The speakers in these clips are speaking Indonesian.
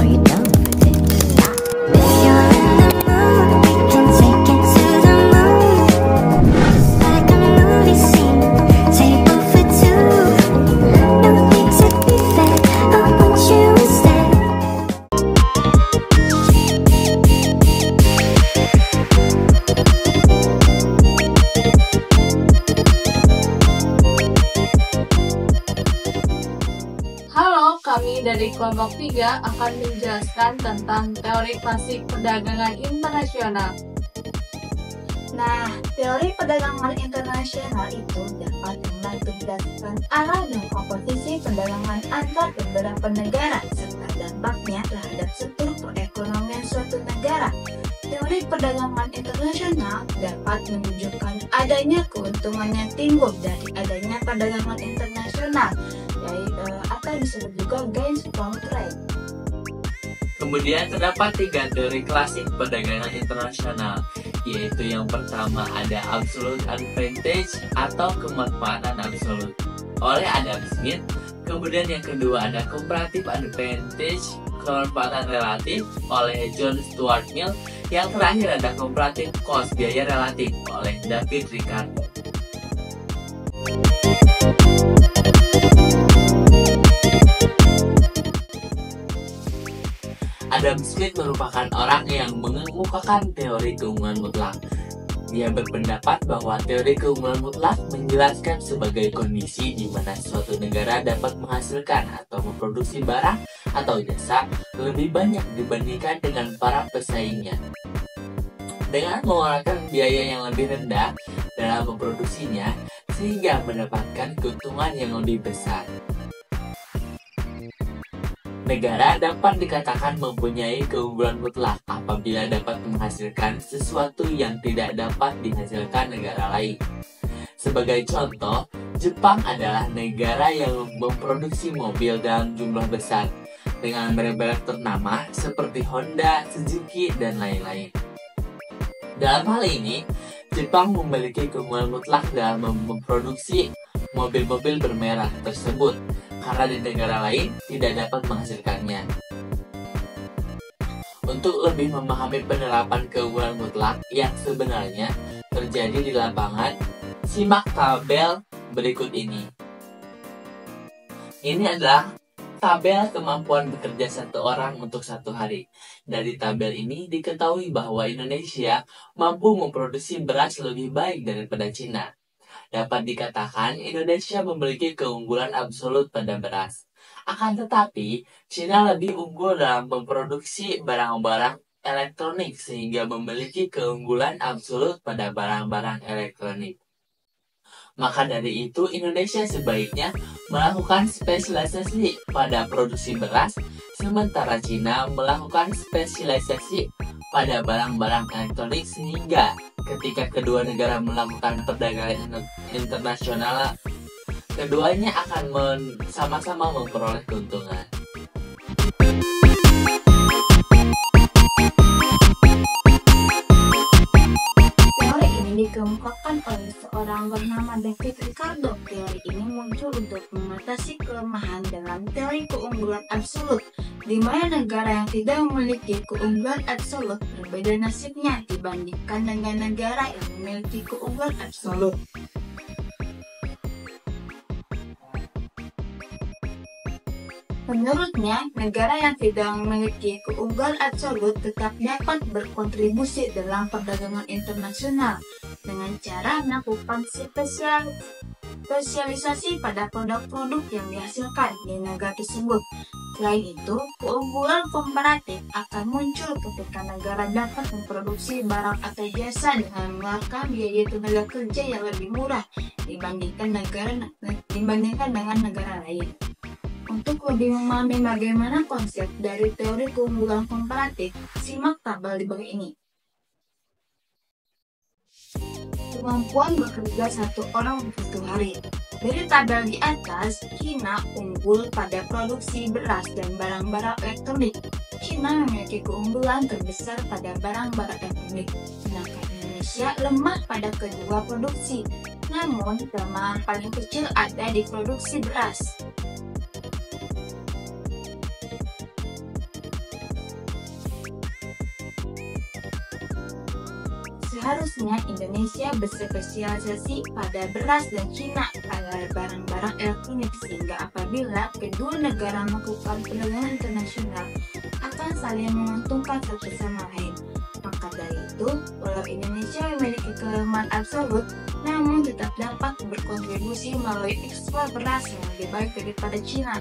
Are you down for this? If you're in the mood, we can take it to the moon. Just like a movie scene, table for two. No need to be fair, I want you instead. Halo, kami dari kelompok 3 akan menjelaskan tentang teori klasik perdagangan internasional. Nah, teori perdagangan internasional itu dapat menjelaskan arah dan komposisi perdagangan antar beberapa negara serta dampaknya terhadap struktur perekonomian suatu negara. Teori perdagangan internasional dapat menunjukkan adanya keuntungan yang timbul dari adanya perdagangan internasional, yaitu atau disebut juga gains from trade. Kemudian terdapat 3 teori klasik perdagangan internasional, yaitu yang pertama ada absolute advantage atau kemanfaatan absolut oleh Adam Smith. Kemudian yang kedua ada comparative advantage, kemanfaatan relatif oleh John Stuart Mill. Yang terakhir ada comparative cost, biaya relatif oleh David Ricardo. Adam Smith merupakan orang yang mengemukakan teori keunggulan mutlak. Dia berpendapat bahwa teori keunggulan mutlak menjelaskan sebagai kondisi di mana suatu negara dapat menghasilkan atau memproduksi barang atau jasa lebih banyak dibandingkan dengan para pesaingnya, dengan mengeluarkan biaya yang lebih rendah dalam memproduksinya sehingga mendapatkan keuntungan yang lebih besar. Negara dapat dikatakan mempunyai keunggulan mutlak apabila dapat menghasilkan sesuatu yang tidak dapat dihasilkan negara lain. Sebagai contoh, Jepang adalah negara yang memproduksi mobil dalam jumlah besar dengan merek-merek ternama seperti Honda, Suzuki, dan lain-lain. Dalam hal ini, Jepang memiliki keunggulan mutlak dalam memproduksi mobil-mobil bermerek tersebut karena di negara lain tidak dapat menghasilkannya. Untuk lebih memahami penerapan keunggulan mutlak yang sebenarnya terjadi di lapangan, simak tabel berikut ini. Ini adalah tabel kemampuan bekerja satu orang untuk satu hari. Dari tabel ini diketahui bahwa Indonesia mampu memproduksi beras lebih baik daripada Cina. Dapat dikatakan Indonesia memiliki keunggulan absolut pada beras. Akan tetapi, Cina lebih unggul dalam memproduksi barang-barang elektronik sehingga memiliki keunggulan absolut pada barang-barang elektronik. Maka dari itu, Indonesia sebaiknya melakukan spesialisasi pada produksi beras, sementara Cina melakukan spesialisasi pada barang-barang elektronik sehingga ketika kedua negara melakukan perdagangan internasional, keduanya akan sama-sama memperoleh keuntungan. Teori ini dikemukakan oleh seorang bernama David Ricardo. Teori ini muncul untuk mengatasi kelemahan dalam teori keunggulan absolut, di mana negara yang tidak memiliki keunggulan absolut berbeda nasibnya dibandingkan dengan negara yang memiliki keunggulan absolut. Menurutnya, negara yang tidak memiliki keunggulan absolut tetap dapat berkontribusi dalam perdagangan internasional dengan cara melakukan spesialisasi pada produk-produk yang dihasilkan di negara tersebut. Selain itu, keunggulan komparatif akan muncul ketika negara dapat memproduksi barang atau jasa dengan mengeluarkan biaya tenaga kerja yang lebih murah dibandingkan dengan negara lain. Untuk lebih memahami bagaimana konsep dari teori keunggulan komparatif, simak tabel di bawah ini. Kemampuan bekerja satu orang untuk satu hari. Dari tabel di atas, China unggul pada produksi beras dan barang-barang elektronik. China memiliki keunggulan terbesar pada barang-barang elektronik, sedangkan Indonesia lemah pada kedua produksi. Namun, kelemahan paling kecil ada di produksi beras. seharusnya Indonesia berspesialisasi pada beras dan Cina pada barang-barang elektronik, sehingga apabila kedua negara melakukan perdagangan internasional akan saling menguntungkan satu sama lain. Maka dari itu, walau Indonesia memiliki kelemahan absolut, namun tetap dapat berkontribusi melalui ekspor beras yang lebih baik daripada Cina.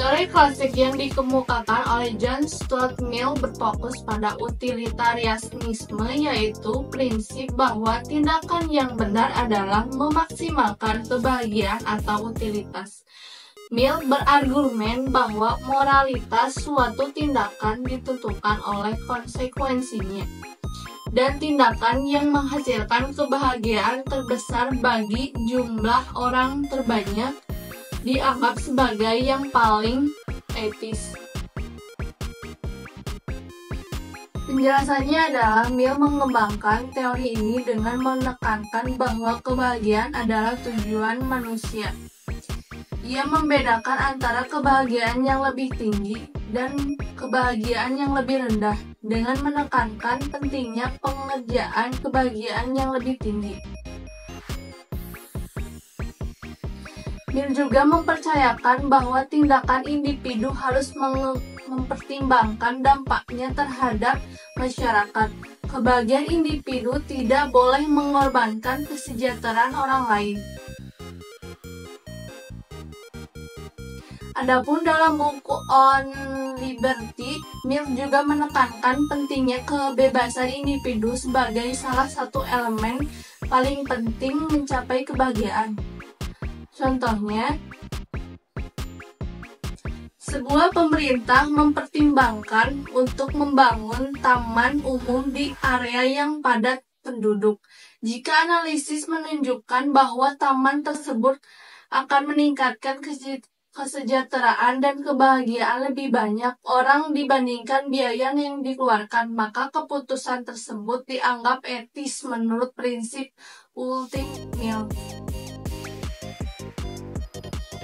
Teori klasik yang dikemukakan oleh John Stuart Mill berfokus pada utilitarianisme, yaitu prinsip bahwa tindakan yang benar adalah memaksimalkan kebahagiaan atau utilitas. Mill berargumen bahwa moralitas suatu tindakan ditentukan oleh konsekuensinya, dan tindakan yang menghasilkan kebahagiaan terbesar bagi jumlah orang terbanyak dianggap sebagai yang paling etis. Penjelasannya adalah Mill mengembangkan teori ini dengan menekankan bahwa kebahagiaan adalah tujuan manusia. Ia membedakan antara kebahagiaan yang lebih tinggi dan kebahagiaan yang lebih rendah dengan menekankan pentingnya pengerjaan kebahagiaan yang lebih tinggi. Mill juga mempercayakan bahwa tindakan individu harus mempertimbangkan dampaknya terhadap masyarakat. Kebahagiaan individu tidak boleh mengorbankan kesejahteraan orang lain. Adapun dalam buku On Liberty, Mill juga menekankan pentingnya kebebasan individu sebagai salah satu elemen paling penting mencapai kebahagiaan. Contohnya, sebuah pemerintah mempertimbangkan untuk membangun taman umum di area yang padat penduduk. Jika analisis menunjukkan bahwa taman tersebut akan meningkatkan kesejahteraan dan kebahagiaan lebih banyak orang dibandingkan biaya yang dikeluarkan, maka keputusan tersebut dianggap etis menurut prinsip Ultimate Mill.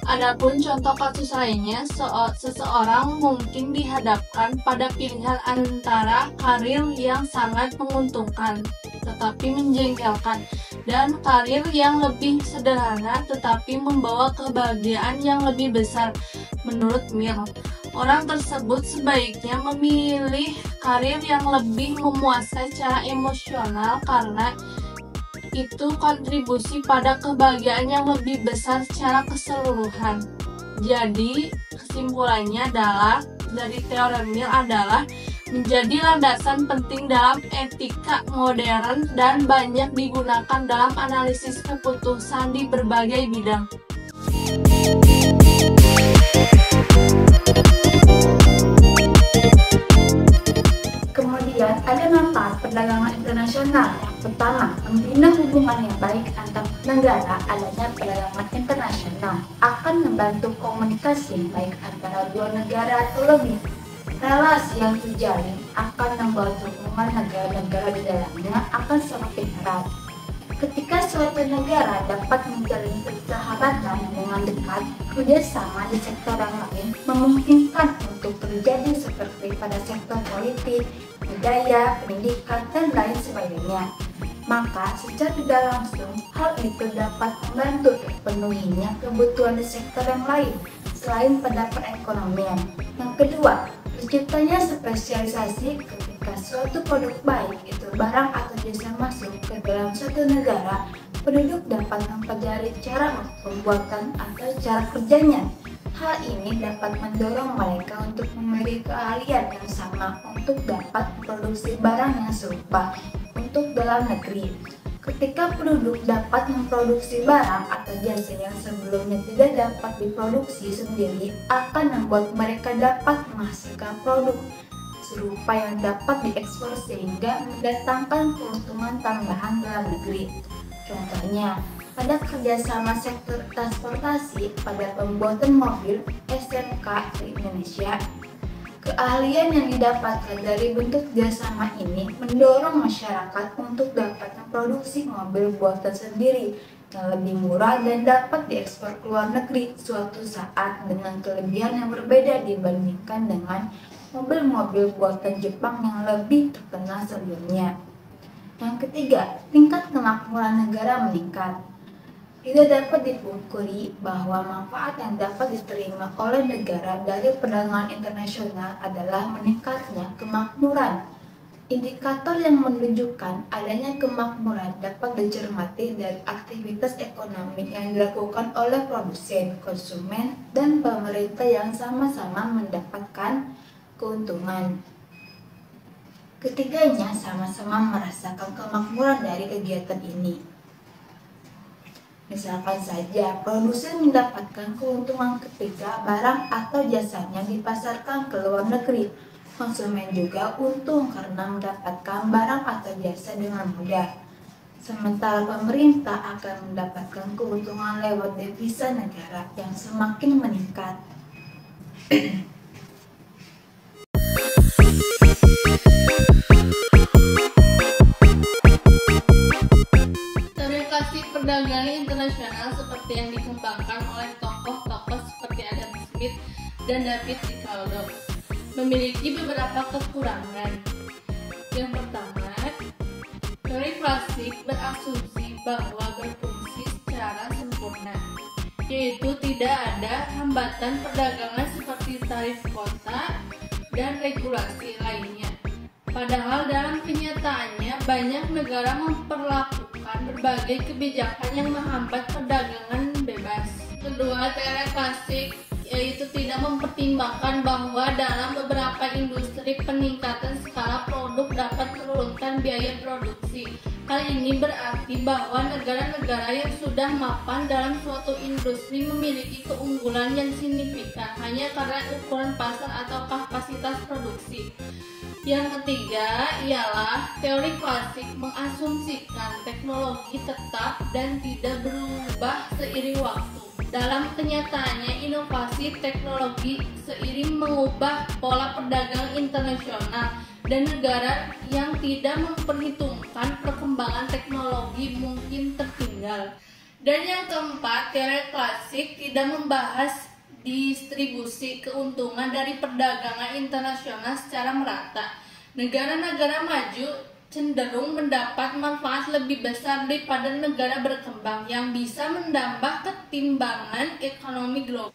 Adapun contoh kasus lainnya, seseorang mungkin dihadapkan pada pilihan antara karir yang sangat menguntungkan tetapi menjengkelkan dan karir yang lebih sederhana tetapi membawa kebahagiaan yang lebih besar. Menurut Mill, orang tersebut sebaiknya memilih karir yang lebih memuaskan secara emosional karena itu kontribusi pada kebahagiaan yang lebih besar secara keseluruhan. Jadi, kesimpulannya adalah dari teori Mill adalah menjadi landasan penting dalam etika modern dan banyak digunakan dalam analisis keputusan di berbagai bidang. Kemudian ada manfaat perdagangan internasional. Pertama, membina hubungan yang baik antar negara. Adanya perdagangan internasional akan membantu komunikasi yang baik antara dua negara atau lebih. Relasi yang terjalin akan membuat hubungan negara-negara di dalamnya akan semakin erat. Ketika suatu negara dapat menjalin persahabatan dengan dekat, kerjasama di sektor yang lain memungkinkan untuk terjadi seperti pada sektor politik, budaya, pendidikan, dan lain sebagainya. Maka secara tidak langsung hal itu dapat membantu terpenuhinya kebutuhan di sektor yang lain selain pada perekonomian. Yang kedua, terciptanya spesialisasi. Ketika suatu produk baik itu barang atau jasa masuk ke dalam suatu negara, penduduk dapat mempelajari cara pembuatan atau cara kerjanya. Hal ini dapat mendorong mereka untuk memiliki keahlian yang sama untuk dapat memproduksi barang yang serupa untuk dalam negeri. Ketika penduduk dapat memproduksi barang atau jasa yang sebelumnya tidak dapat diproduksi sendiri, akan membuat mereka dapat menghasilkan produk serupa yang dapat diekspor sehingga mendatangkan keuntungan tambahan dalam negeri. Contohnya, pada kerjasama sektor transportasi pada pembuatan mobil SMK di Indonesia, keahlian yang didapatkan dari bentuk kerjasama ini mendorong masyarakat untuk dapat memproduksi mobil buatan sendiri yang lebih murah dan dapat diekspor ke luar negeri suatu saat dengan kelebihan yang berbeda dibandingkan dengan mobil-mobil buatan Jepang yang lebih terkenal sebelumnya. Yang ketiga, tingkat kemakmuran negara meningkat. Tidak dapat dipungkiri bahwa manfaat yang dapat diterima oleh negara dari perdagangan internasional adalah meningkatnya kemakmuran. Indikator yang menunjukkan adanya kemakmuran dapat dicermati dari aktivitas ekonomi yang dilakukan oleh produsen, konsumen, dan pemerintah yang sama-sama mendapatkan keuntungan. Ketiganya sama-sama merasakan kemakmuran dari kegiatan ini. Misalkan saja, produsen mendapatkan keuntungan ketika barang atau jasanya dipasarkan ke luar negeri. Konsumen juga untung karena mendapatkan barang atau jasa dengan mudah. Sementara pemerintah akan mendapatkan keuntungan lewat devisa negara yang semakin meningkat. Teori perdagangan internasional seperti yang dikembangkan oleh tokoh-tokoh seperti Adam Smith dan David Ricardo memiliki beberapa kekurangan. Yang pertama, teori klasik berasumsi bahwa berfungsi secara sempurna, yaitu tidak ada hambatan perdagangan seperti tarif kuota dan regulasi lainnya. Padahal dalam kenyataannya banyak negara memperlakukan berbagai kebijakan yang menghambat perdagangan bebas. Kedua, teori klasik yaitu tidak mempertimbangkan bahwa dalam beberapa industri peningkatan skala produk dapat menurunkan biaya produksi. Hal ini berarti bahwa negara-negara yang sudah mapan dalam suatu industri memiliki keunggulan yang signifikan hanya karena ukuran pasar atau kapasitas produksi. Yang ketiga ialah teori klasik mengasumsikan teknologi tetap dan tidak berubah seiring waktu. Dalam kenyataannya, inovasi teknologi seiring mengubah pola perdagangan internasional dan negara yang tidak memperhitungkan perkembangan teknologi mungkin tertinggal. Dan yang keempat, teori klasik tidak membahas distribusi keuntungan dari perdagangan internasional secara merata. Negara-negara maju cenderung mendapat manfaat lebih besar daripada negara berkembang yang bisa menambah ketimbangan ekonomi global.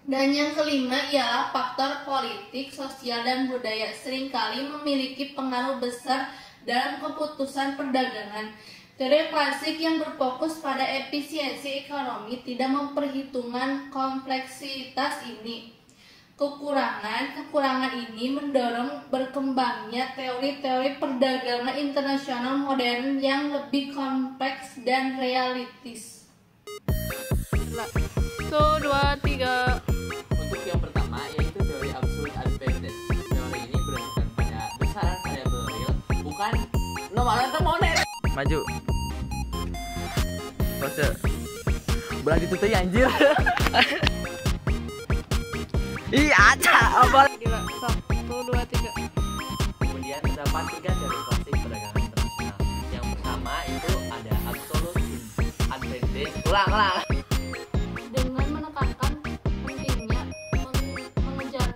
Dan yang kelima ialah faktor politik, sosial, dan budaya seringkali memiliki pengaruh besar dalam keputusan perdagangan. Teori klasik yang berfokus pada efisiensi ekonomi tidak memperhitungkan kompleksitas ini. Kekurangan ini mendorong berkembangnya teori-teori perdagangan internasional modern yang lebih kompleks dan realistis. 1, 2, 3. Untuk yang pertama yaitu teori absolute advantage. Teori ini berdasarkan pada besaran variabel real, bukan nomor atau monet. Maju. Pose. Belah ditutup ya anjir. Ih, aca apa? 1, 2, 3. Kemudian terdapat 3 teori klasik perdagangan internasional. Yang pertama itu ada absolute advantage. Ulang. Dengan menekankan pentingnya mengejar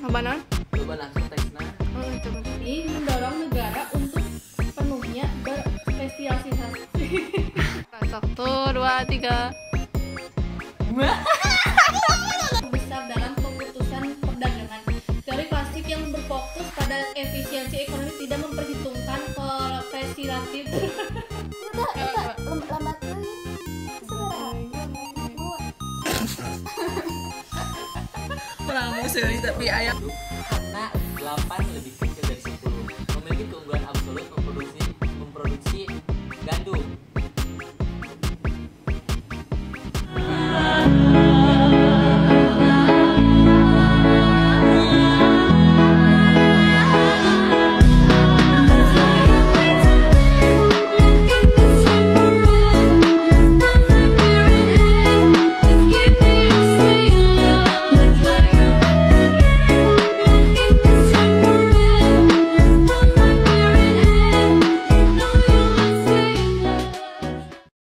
Apa non? coba langsung teksnya. ini mendorong negara untuk sepenuhnya berspesialisasi. 1, 2, 3. Besar dalam keputusan perdagangan. Teori klasik yang berfokus pada efisiensi ekonomi tidak memperhitungkan kompetitif. lambat lagi Kurang musuh tapi ayam. Karena 8 lebih kecil